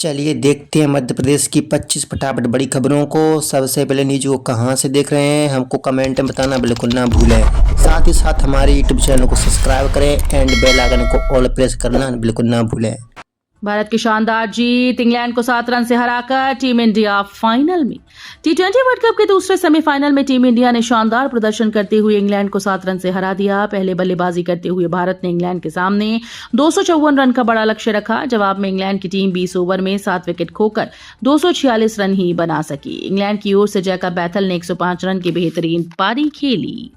चलिए देखते हैं मध्य प्रदेश की 25 फटाफट बड़ी खबरों को। सबसे पहले न्यूज को कहां से देख रहे हैं हमको कमेंट में बताना बिल्कुल ना भूलें। साथ ही साथ हमारे यूट्यूब चैनल को सब्सक्राइब करें एंड बेल आइकन को ऑल प्रेस करना बिल्कुल ना भूलें। भारत की शानदार जीत, इंग्लैंड को 7 रन से हराकर टीम इंडिया फाइनल में। टी20 वर्ल्ड कप के दूसरे सेमीफाइनल में टीम इंडिया ने शानदार प्रदर्शन करते हुए इंग्लैंड को 7 रन से हरा दिया। पहले बल्लेबाजी करते हुए भारत ने इंग्लैंड के सामने 254 रन का बड़ा लक्ष्य रखा। जवाब में इंग्लैंड की टीम 20 ओवर में 7 विकेट खोकर 246 रन ही बना सकी। इंग्लैंड की ओर से जैकब बैथल ने 105 रन की बेहतरीन पारी खेली।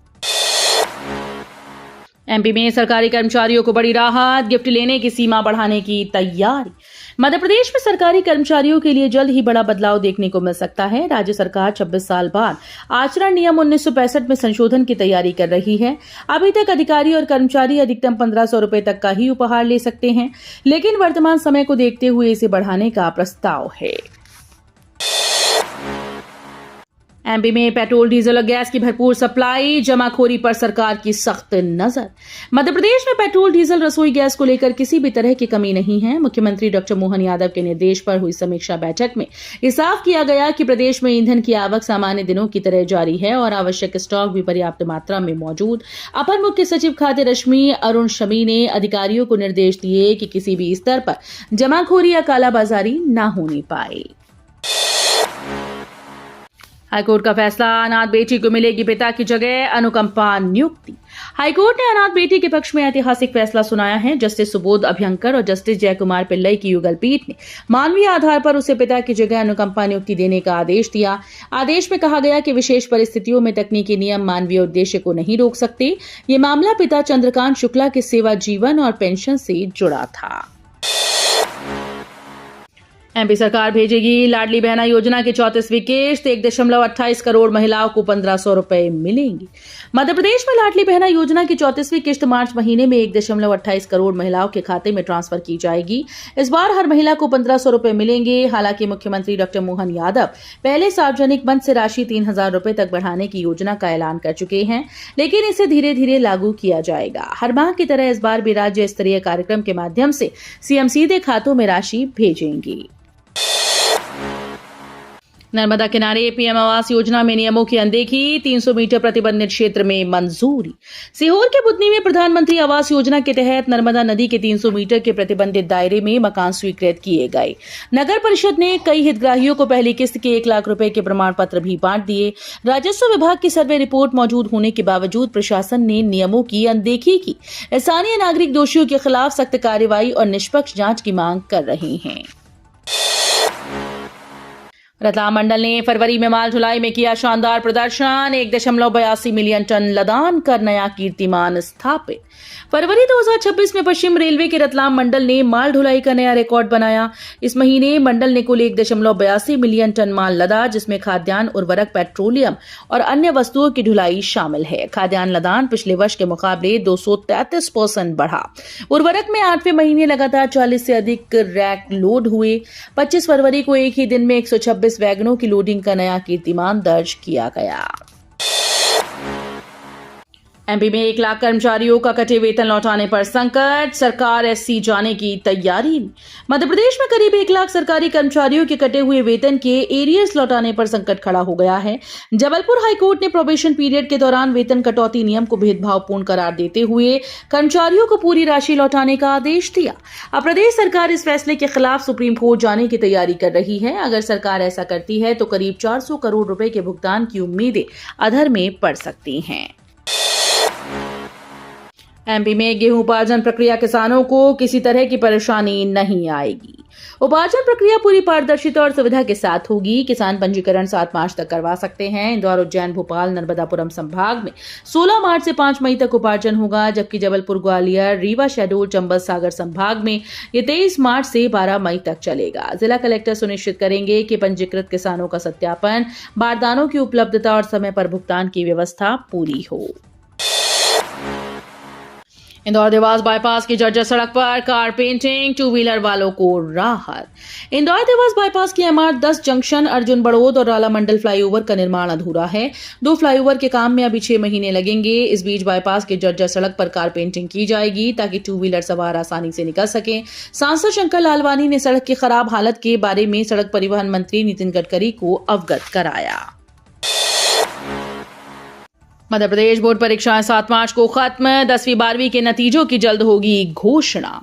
एमपी में सरकारी कर्मचारियों को बड़ी राहत, गिफ्ट लेने की सीमा बढ़ाने की तैयारी। मध्य प्रदेश में सरकारी कर्मचारियों के लिए जल्द ही बड़ा बदलाव देखने को मिल सकता है। राज्य सरकार 26 साल बाद आचरण नियम 1965 में संशोधन की तैयारी कर रही है। अभी तक अधिकारी और कर्मचारी अधिकतम 1500 रुपए तक का ही उपहार ले सकते हैं, लेकिन वर्तमान समय को देखते हुए इसे बढ़ाने का प्रस्ताव है। एमपी में पेट्रोल, डीजल और गैस की भरपूर सप्लाई, जमाखोरी पर सरकार की सख्त नजर। मध्य प्रदेश में पेट्रोल, डीजल, रसोई गैस को लेकर किसी भी तरह की कमी नहीं है। मुख्यमंत्री डॉक्टर मोहन यादव के निर्देश पर हुई समीक्षा बैठक में यह साफ किया गया कि प्रदेश में ईंधन की आवक सामान्य दिनों की तरह जारी है और आवश्यक स्टॉक भी पर्याप्त मात्रा में मौजूद। अपर मुख्य सचिव खाद्य रश्मि अरुण शमी ने अधिकारियों को निर्देश दिए कि किसी भी स्तर पर जमाखोरी या कालाबाजारी न होने पाए। हाईकोर्ट का फैसला, अनाथ बेटी को मिलेगी पिता की जगह अनुकंपा नियुक्ति। हाईकोर्ट ने अनाथ बेटी के पक्ष में ऐतिहासिक फैसला सुनाया है। जस्टिस सुबोध अभ्यंकर और जस्टिस जयकुमार पिल्लई की युगल पीठ ने मानवीय आधार पर उसे पिता की जगह अनुकंपा नियुक्ति देने का आदेश दिया। आदेश में कहा गया कि विशेष परिस्थितियों में तकनीकी नियम मानवीय उद्देश्य को नहीं रोक सकते। ये मामला पिता चंद्रकांत शुक्ला के सेवा जीवन और पेंशन से जुड़ा था। एमपी सरकार भेजेगी लाडली बहना योजना की 34वीं किस्त, 1.28 करोड़ महिलाओं को 1500 रुपए मिलेंगे। मध्य प्रदेश में लाडली बहना योजना की 34वीं किस्त मार्च महीने में 1.28 करोड़ महिलाओं के खाते में ट्रांसफर की जाएगी। इस बार हर महिला को 1500 रुपए मिलेंगे। हालांकि मुख्यमंत्री डॉक्टर मोहन यादव पहले सार्वजनिक मंच से राशि 3000 रुपए तक बढ़ाने की योजना का ऐलान कर चुके हैं, लेकिन इसे धीरे धीरे लागू किया जाएगा। हर माह की तरह इस बार भी राज्य स्तरीय कार्यक्रम के माध्यम से सीएम सीधे खातों में राशि भेजेंगे। नर्मदा किनारे पीएम आवास योजना में नियमों की अनदेखी, 300 मीटर प्रतिबंधित क्षेत्र में मंजूरी। सीहोर के बुधनी में प्रधानमंत्री आवास योजना के तहत नर्मदा नदी के 300 मीटर के प्रतिबंधित दायरे में मकान स्वीकृत किए गए। नगर परिषद ने कई हितग्राहियों को पहली किस्त के 1 लाख रुपए के प्रमाण पत्र भी बांट दिए। राजस्व विभाग की सर्वे रिपोर्ट मौजूद होने के बावजूद प्रशासन ने नियमों की अनदेखी की। स्थानीय नागरिक दोषियों के खिलाफ सख्त कार्रवाई और निष्पक्ष जांच की मांग कर रहे हैं। रतलाम मंडल ने फरवरी में माल ढुलाई में किया शानदार प्रदर्शन, 1.82 मिलियन टन लदान कर नया कीर्तिमान स्थापित। फरवरी 2026 में पश्चिम रेलवे के रतलाम मंडल ने माल ढुलाई का नया रिकॉर्ड बनाया। इस महीने मंडल ने कुल 1.82 मिलियन टन माल लदा, जिसमें खाद्यान्न, उर्वरक, पेट्रोलियम और अन्य वस्तुओं की ढुलाई शामिल है। खाद्यान्न लदान पिछले वर्ष के मुकाबले 233% बढ़ा। उर्वरक में 8वें महीने लगातार 40 से अधिक रैक लोड हुए। 25 फरवरी को एक ही दिन में 126 वैगनों की लोडिंग का नया कीर्तिमान दर्ज किया गया। एमपी में 1 लाख कर्मचारियों का कटे वेतन लौटाने पर संकट, सरकार एससी जाने की तैयारी। मध्य प्रदेश में करीब 1 लाख सरकारी कर्मचारियों के कटे हुए वेतन के एरियर्स लौटाने पर संकट खड़ा हो गया है। जबलपुर हाईकोर्ट ने प्रोबेशन पीरियड के दौरान वेतन कटौती नियम को भेदभावपूर्ण करार देते हुए कर्मचारियों को पूरी राशि लौटाने का आदेश दिया। अब प्रदेश सरकार इस फैसले के खिलाफ सुप्रीम कोर्ट जाने की तैयारी कर रही है। अगर सरकार ऐसा करती है तो करीब 400 करोड़ रुपए के भुगतान की उम्मीदें अधर में पड़ सकती हैं। एमपी में गेहूं उपार्जन प्रक्रिया किसानों को किसी तरह की परेशानी नहीं आएगी। उपार्जन प्रक्रिया पूरी पारदर्शिता और सुविधा के साथ होगी। किसान पंजीकरण 7 मार्च तक करवा सकते हैं। इंदौर, उज्जैन, भोपाल, नर्मदापुरम संभाग में 16 मार्च से 5 मई तक उपार्जन होगा, जबकि जबलपुर, ग्वालियर, रीवा, शहडोल, चंबल, सागर संभाग में ये 23 मार्च से 12 मई तक चलेगा। जिला कलेक्टर सुनिश्चित करेंगे कि पंजीकृत किसानों का सत्यापन, बारदानों की उपलब्धता और समय पर भुगतान की व्यवस्था पूरी हो। इंदौर देवास बाईपास की जर्जर सड़क पर कार पेंटिंग, टू व्हीलर वालों को राहत। इंदौर देवास बाईपास की MR10 जंक्शन, अर्जुन बड़ौद और राला मंडल फ्लाईओवर का निर्माण अधूरा है। 2 फ्लाईओवर के काम में अभी 6 महीने लगेंगे। इस बीच बाईपास की जर्जर सड़क पर कार पेंटिंग की जाएगी ताकि टू व्हीलर सवार आसानी से निकल सकें। सांसद शंकर लालवानी ने सड़क की खराब हालत के बारे में सड़क परिवहन मंत्री नितिन गडकरी को अवगत कराया। मध्य प्रदेश बोर्ड परीक्षाएं 7 मार्च को खत्म, 10वीं 12वीं के नतीजों की जल्द होगी घोषणा।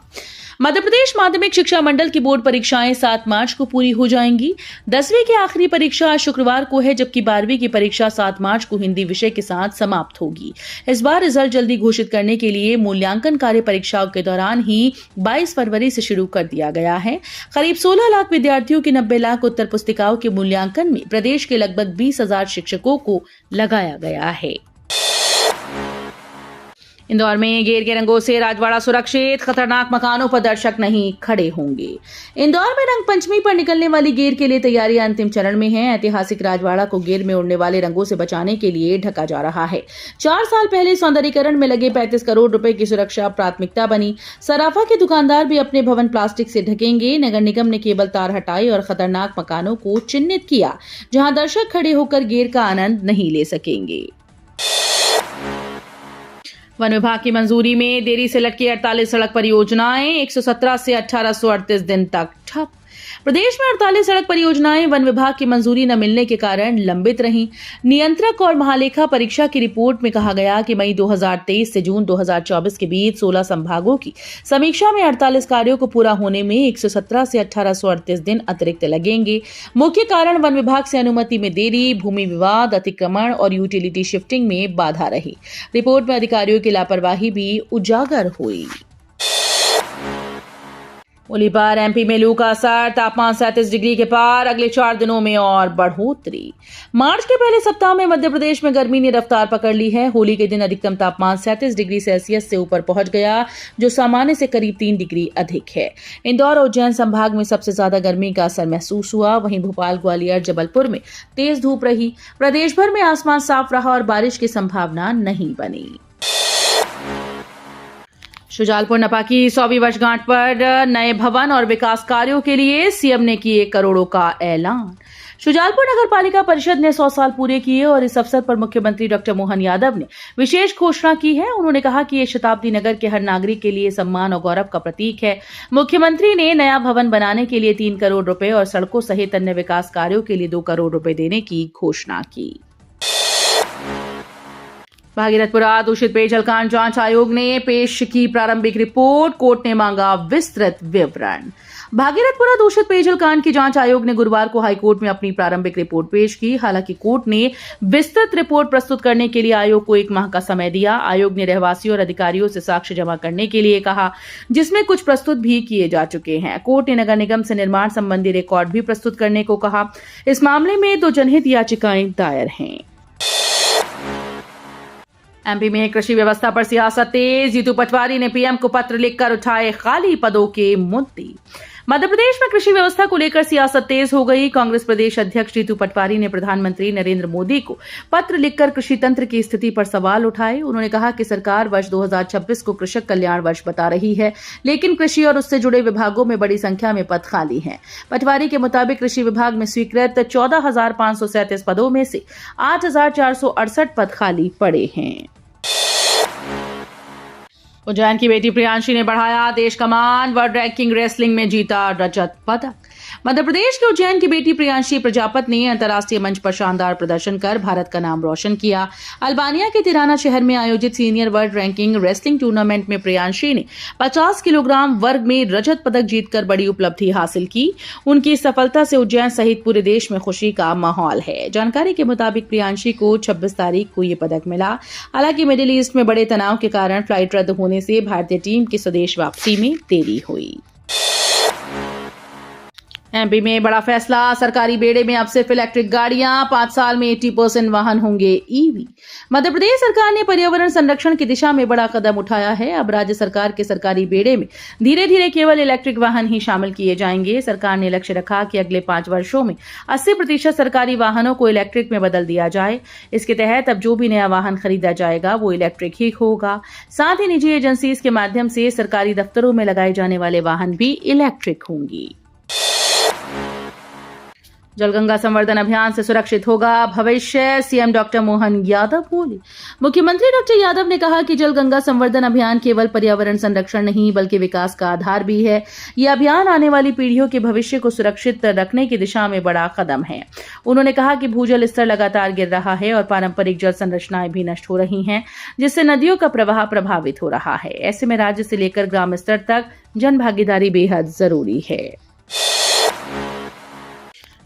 मध्य प्रदेश माध्यमिक शिक्षा मंडल की बोर्ड परीक्षाएं 7 मार्च को पूरी हो जाएंगी। 10वीं की आखिरी परीक्षा आज शुक्रवार को है, जबकि 12वीं की परीक्षा 7 मार्च को हिंदी विषय के साथ समाप्त होगी। इस बार रिजल्ट जल्दी घोषित करने के लिए मूल्यांकन कार्य परीक्षाओं के दौरान ही 22 फरवरी से शुरू कर दिया गया है। करीब 16 लाख विद्यार्थियों की 90 लाख उत्तर पुस्तिकाओं के मूल्यांकन में प्रदेश के लगभग 20,000 शिक्षकों को लगाया गया है। इंदौर में गेर के रंगों से राजवाड़ा सुरक्षित, खतरनाक मकानों पर दर्शक नहीं खड़े होंगे। इंदौर में रंग पंचमी पर निकलने वाली गेर के लिए तैयारियां अंतिम चरण में हैं। ऐतिहासिक राजवाड़ा को गेर में उड़ने वाले रंगों से बचाने के लिए ढका जा रहा है। 4 साल पहले सौंदर्यीकरण में लगे 35 करोड़ रुपए की सुरक्षा प्राथमिकता बनी। सराफा के दुकानदार भी अपने भवन प्लास्टिक से ढकेंगे। नगर निगम ने केबल तार हटाई और खतरनाक मकानों को चिन्हित किया, जहां दर्शक खड़े होकर गेर का आनंद नहीं ले सकेंगे। वन विभाग की मंजूरी में देरी से लटकी 48 सड़क परियोजनाएं, 117 से 1838 दिन तक ठप। प्रदेश में 48 सड़क परियोजनाएं वन विभाग की मंजूरी न मिलने के कारण लंबित रहीं। नियंत्रक और महालेखा परीक्षा की रिपोर्ट में कहा गया कि मई 2023 से जून 2024 के बीच 16 संभागों की समीक्षा में 48 कार्यों को पूरा होने में 117 से 1838 दिन अतिरिक्त लगेंगे। मुख्य कारण वन विभाग से अनुमति में देरी, भूमि विवाद, अतिक्रमण और यूटिलिटी शिफ्टिंग में बाधा रही। रिपोर्ट में अधिकारियों की लापरवाही भी उजागर हुई। होली पर MP में लू का असर, तापमान 37 डिग्री के पार, अगले 4 दिनों में और बढ़ोतरी। मार्च के पहले सप्ताह में मध्य प्रदेश में गर्मी ने रफ्तार पकड़ ली है। होली के दिन अधिकतम तापमान 37 डिग्री सेल्सियस से ऊपर पहुंच गया, जो सामान्य से करीब 3 डिग्री अधिक है। इंदौर और उज्जैन संभाग में सबसे ज्यादा गर्मी का असर महसूस हुआ। वहीं भोपाल, ग्वालियर, जबलपुर में तेज धूप रही। प्रदेश भर में आसमान साफ रहा और बारिश की संभावना नहीं बनी। शुजालपुर नपा की 100वीं वर्षगांठ पर नए भवन और विकास कार्यों के लिए सीएम ने किए करोड़ों का ऐलान। शुजालपुर नगर पालिका परिषद ने 100 साल पूरे किए और इस अवसर पर मुख्यमंत्री डॉक्टर मोहन यादव ने विशेष घोषणा की है। उन्होंने कहा कि ये शताब्दी नगर के हर नागरिक के लिए सम्मान और गौरव का प्रतीक है। मुख्यमंत्री ने नया भवन बनाने के लिए 3 करोड़ रुपए और सड़कों सहित अन्य विकास कार्यों के लिए 2 करोड़ रुपए देने की घोषणा की। भागीरथपुरा दूषित पेयजल कांड जांच आयोग ने पेश की प्रारंभिक रिपोर्ट, कोर्ट ने मांगा विस्तृत विवरण। भागीरथपुरा दूषित पेयजल कांड की जांच आयोग ने गुरुवार को हाईकोर्ट में अपनी प्रारंभिक रिपोर्ट पेश की। हालांकि कोर्ट ने विस्तृत रिपोर्ट प्रस्तुत करने के लिए आयोग को 1 माह का समय दिया। आयोग ने रहवासियों और अधिकारियों से साक्ष्य जमा करने के लिए कहा, जिसमें कुछ प्रस्तुत भी किए जा चुके हैं। कोर्ट ने नगर निगम से निर्माण संबंधी रिकॉर्ड भी प्रस्तुत करने को कहा। इस मामले में 2 जनहित याचिकाएं दायर हैं। MP में कृषि व्यवस्था पर सियासत तेज, जीतू पटवारी ने PM को पत्र लिखकर उठाए खाली पदों के मुद्दे। मध्य प्रदेश में कृषि व्यवस्था को लेकर सियासत तेज हो गई। कांग्रेस प्रदेश अध्यक्ष जीतू पटवारी ने प्रधानमंत्री नरेंद्र मोदी को पत्र लिखकर कृषि तंत्र की स्थिति पर सवाल उठाए। उन्होंने कहा कि सरकार वर्ष 2026 को कृषक कल्याण वर्ष बता रही है, लेकिन कृषि और उससे जुड़े विभागों में बड़ी संख्या में पद खाली हैं। पटवारी के मुताबिक कृषि विभाग में स्वीकृत 14,537 पदों में से 8,468 पद खाली पड़े हैं। उज्जैन की बेटी प्रियांशी ने बढ़ाया देश का मान, वर्ल्ड रैंकिंग रेसलिंग में जीता रजत पदक। मध्य प्रदेश के उज्जैन की बेटी प्रियांशी प्रजापत ने अंतर्राष्ट्रीय मंच पर शानदार प्रदर्शन कर भारत का नाम रोशन किया। अल्बानिया के तिराना शहर में आयोजित senior world ranking wrestling tournament में प्रियांशी ने 50 किलोग्राम वर्ग में रजत पदक जीतकर बड़ी उपलब्धि हासिल की। उनकी सफलता से उज्जैन सहित पूरे देश में खुशी का माहौल है। जानकारी के मुताबिक प्रियांशी को 26 तारीख को ये पदक मिला। हालांकि मिडिल ईस्ट में बड़े तनाव के कारण फ्लाइट रद्द होने से भारतीय टीम की स्वदेश वापसी में देरी हुई। एमपी में बड़ा फैसला, सरकारी बेड़े में अब सिर्फ इलेक्ट्रिक गाड़ियां, 5 साल में 80% वाहन होंगे ईवी। मध्य प्रदेश सरकार ने पर्यावरण संरक्षण की दिशा में बड़ा कदम उठाया है। अब राज्य सरकार के सरकारी बेड़े में धीरे धीरे केवल इलेक्ट्रिक वाहन ही शामिल किए जाएंगे। सरकार ने लक्ष्य रखा कि अगले 5 वर्षों में 80% सरकारी वाहनों को इलेक्ट्रिक में बदल दिया जाए। इसके तहत अब जो भी नया वाहन खरीदा जाएगा वो इलेक्ट्रिक ही होगा। साथ ही निजी एजेंसीज के माध्यम से सरकारी दफ्तरों में लगाए जाने वाले वाहन भी इलेक्ट्रिक होंगी। जलगंगा संवर्धन अभियान से सुरक्षित होगा भविष्य, सीएम डॉक्टर मोहन यादव बोले। मुख्यमंत्री डॉक्टर यादव ने कहा कि जलगंगा संवर्धन अभियान केवल पर्यावरण संरक्षण नहीं बल्कि विकास का आधार भी है। यह अभियान आने वाली पीढ़ियों के भविष्य को सुरक्षित रखने की दिशा में बड़ा कदम है। उन्होंने कहा कि भूजल स्तर लगातार गिर रहा है और पारंपरिक जल संरचनाएं भी नष्ट हो रही हैं, जिससे नदियों का प्रवाह प्रभावित हो रहा है। ऐसे में राज्य से लेकर ग्राम स्तर तक जन भागीदारी बेहद जरूरी है।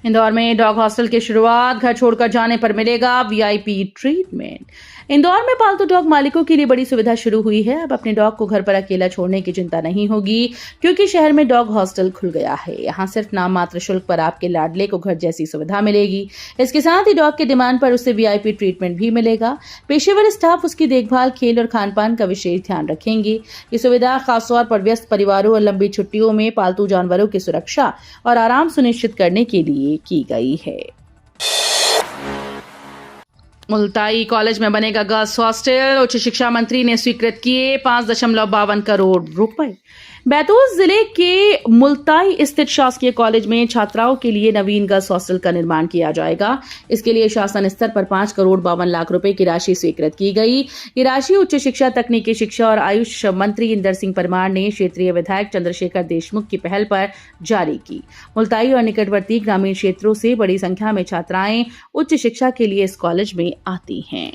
इंदौर में डॉग हॉस्टल की शुरुआत, घर छोड़कर जाने पर मिलेगा वीआईपी ट्रीटमेंट। इंदौर में पालतू डॉग मालिकों के लिए बड़ी सुविधा शुरू हुई है। अब अपने डॉग को घर पर अकेला छोड़ने की चिंता नहीं होगी, क्योंकि शहर में डॉग हॉस्टल खुल गया है। यहाँ सिर्फ नाम मात्र शुल्क पर आपके लाडले को घर जैसी सुविधा मिलेगी। इसके साथ ही डॉग के डिमांड पर उसे वीआईपी ट्रीटमेंट भी मिलेगा। पेशेवर स्टाफ उसकी देखभाल, खेल और खान पान का विशेष ध्यान रखेंगे। ये सुविधा खासतौर पर व्यस्त परिवारों और लंबी छुट्टियों में पालतू जानवरों की सुरक्षा और आराम सुनिश्चित करने के लिए की गई है। मुल्ताई कॉलेज में बनेगा गर्ल्स हॉस्टल, उच्च शिक्षा मंत्री ने स्वीकृत किए 5.52 करोड़ रुपए। बैतूल जिले के मुल्ताई स्थित शासकीय कॉलेज में छात्राओं के लिए नवीन गर्ल्स हॉस्टल का निर्माण किया जाएगा। इसके लिए शासन स्तर पर 5,52,00,000 रुपए की राशि स्वीकृत की गई। ये राशि उच्च शिक्षा, तकनीकी शिक्षा और आयुष मंत्री इंदर सिंह परमार ने क्षेत्रीय विधायक चंद्रशेखर देशमुख की पहल पर जारी की। मुल्ताई और निकटवर्ती ग्रामीण क्षेत्रों से बड़ी संख्या में छात्राएं उच्च शिक्षा के लिए इस कॉलेज में आती हैं।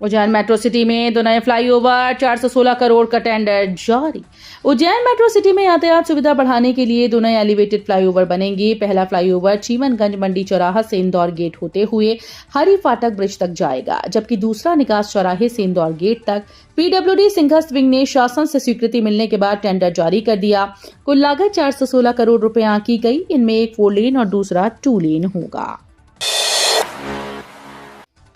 उज्जैन मेट्रो सिटी में 2 नए फ्लाईओवर, 416 करोड़ का टेंडर जारी। उज्जैन मेट्रो सिटी में यातायात सुविधा बढ़ाने के लिए 2 नए एलिवेटेड फ्लाईओवर बनेंगे। पहला फ्लाईओवर चीमनगंज मंडी चौराहा से इंदौर गेट होते हुए हरी फाटक ब्रिज तक जाएगा, जबकि दूसरा निकास चौराहे से इंदौर गेट तक। पीडब्ल्यूडी सिंघस्त विंग ने शासन से स्वीकृति मिलने के बाद टेंडर जारी कर दिया। कुल लागत 416 करोड़ रुपए आंकी गई। इनमें एक 4 लेन और दूसरा 2 लेन होगा।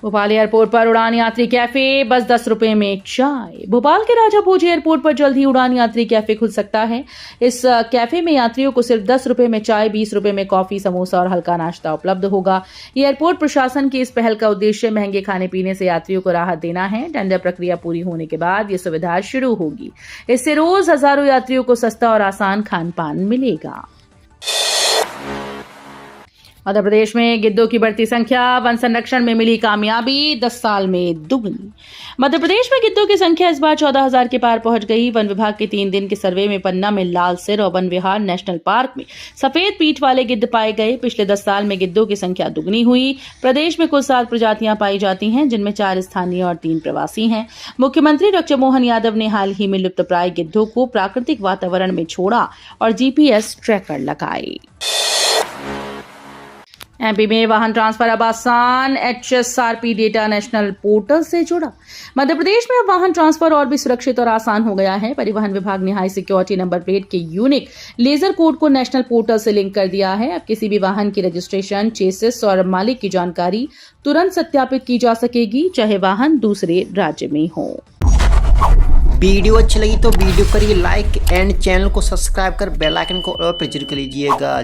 भोपाल एयरपोर्ट पर उड़ान यात्री कैफे, बस 10 रुपए में चाय। भोपाल के राजा भोज एयरपोर्ट पर जल्द ही उड़ान यात्री कैफे खुल सकता है। इस कैफे में यात्रियों को सिर्फ 10 रुपए में चाय, 20 रुपए में कॉफी, समोसा और हल्का नाश्ता उपलब्ध होगा। एयरपोर्ट प्रशासन की इस पहल का उद्देश्य महंगे खाने पीने से यात्रियों को राहत देना है। टेंडर प्रक्रिया पूरी होने के बाद ये सुविधा शुरू होगी। इससे रोज हजारों यात्रियों को सस्ता और आसान खान पान मिलेगा। मध्य प्रदेश में गिद्धों की बढ़ती संख्या, वन संरक्षण में मिली कामयाबी, 10 साल में दुगनी। मध्य प्रदेश में गिद्धों की संख्या इस बार 14,000 के पार पहुंच गई। वन विभाग के 3 दिन के सर्वे में पन्ना में लाल सिर और वन विहार नेशनल पार्क में सफेद पीठ वाले गिद्ध पाए गए। पिछले 10 साल में गिद्धों की संख्या दुगनी हुई। प्रदेश में कुल 7 प्रजातियां पाई जाती हैं, जिनमें 4 स्थानीय और 3 प्रवासी हैं। मुख्यमंत्री डॉक्टर मोहन यादव ने हाल ही में लुप्तप्राय गिद्धों को प्राकृतिक वातावरण में छोड़ा और जीपीएस ट्रैकर लगाए। एमपी में वाहन ट्रांसफर अब आसान, एचएसआरपी डेटा नेशनल पोर्टल से जुड़ा। मध्य प्रदेश में अब वाहन ट्रांसफर और भी सुरक्षित और आसान हो गया है। परिवहन विभाग ने हाई सिक्योरिटी नंबर प्लेट के यूनिक लेजर कोड को नेशनल पोर्टल से लिंक कर दिया है। अब किसी भी वाहन की रजिस्ट्रेशन, चेसिस और मालिक की जानकारी तुरंत सत्यापित की जा सकेगी, चाहे वाहन दूसरे राज्य में हो। वीडियो अच्छी लगी तो वीडियो करिए लाइक एंड चैनल को सब्सक्राइब कर बेल आइकन को और पर जरूर कर लीजिएगा।